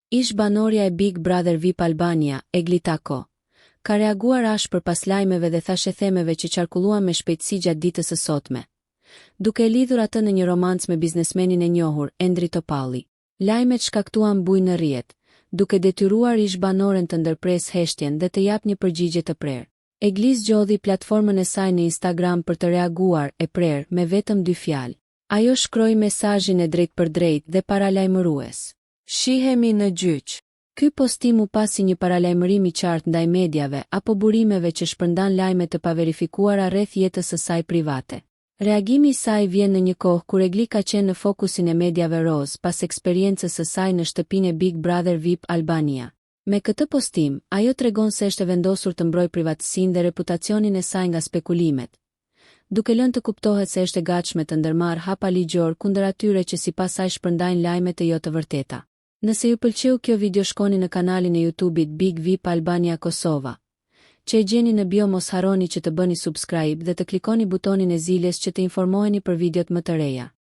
Ish banorja e Big Brother VIP Albania, Eglitako, ka reaguar ashpër pas lajmeve dhe thashethemeve që qarkulluan me shpejtësi gjatë ditës së sotme, duke e lidhur atë në një romancë me biznesmenin e njohur, Endri Topalli. Lajmet shkaktuan bujë në rrjet, duke detyruar ish banoren të ndërpresë heshtjen dhe të japë një përgjigje të prerë. Egli zgjodhi platformën e saj në Instagram për të reaguar e prerë me vetëm 2 fjalë. Ajo shkroi mesazhin e drejtpërdrejtë dhe paralajmërues: "Shihemi në gjyq." Ky postim u pasi një paralajmërim i qartë ndaj mediave apo burimeve që shpërndan lajme të paverifikuara rreth jetës së saj private. Reagimi i saj vjen në një kohë kur Egli ka qenë në fokusin e mediave roz pas eksperiencës së saj në shtëpinë e Big Brother VIP Albania. Me këtë postim, ajo tregon se është e vendosur të mbrojë privatësinë dhe reputacionin e saj nga spekulimet, duke lënë të kuptohet se është e gatshme të ndërmarrë hapa ligjor kundër atyre që sipas saj shpërndajnë lajme të jo të vërteta. Nëse ju pëlqeu kjo video, shkoni në kanalin e YouTube-it Big VIP Albania Kosova, që e gjeni në bio. Mos harroni që të bëni subscribe dhe të klikoni butonin e ziljes që të informoheni për videot më të reja.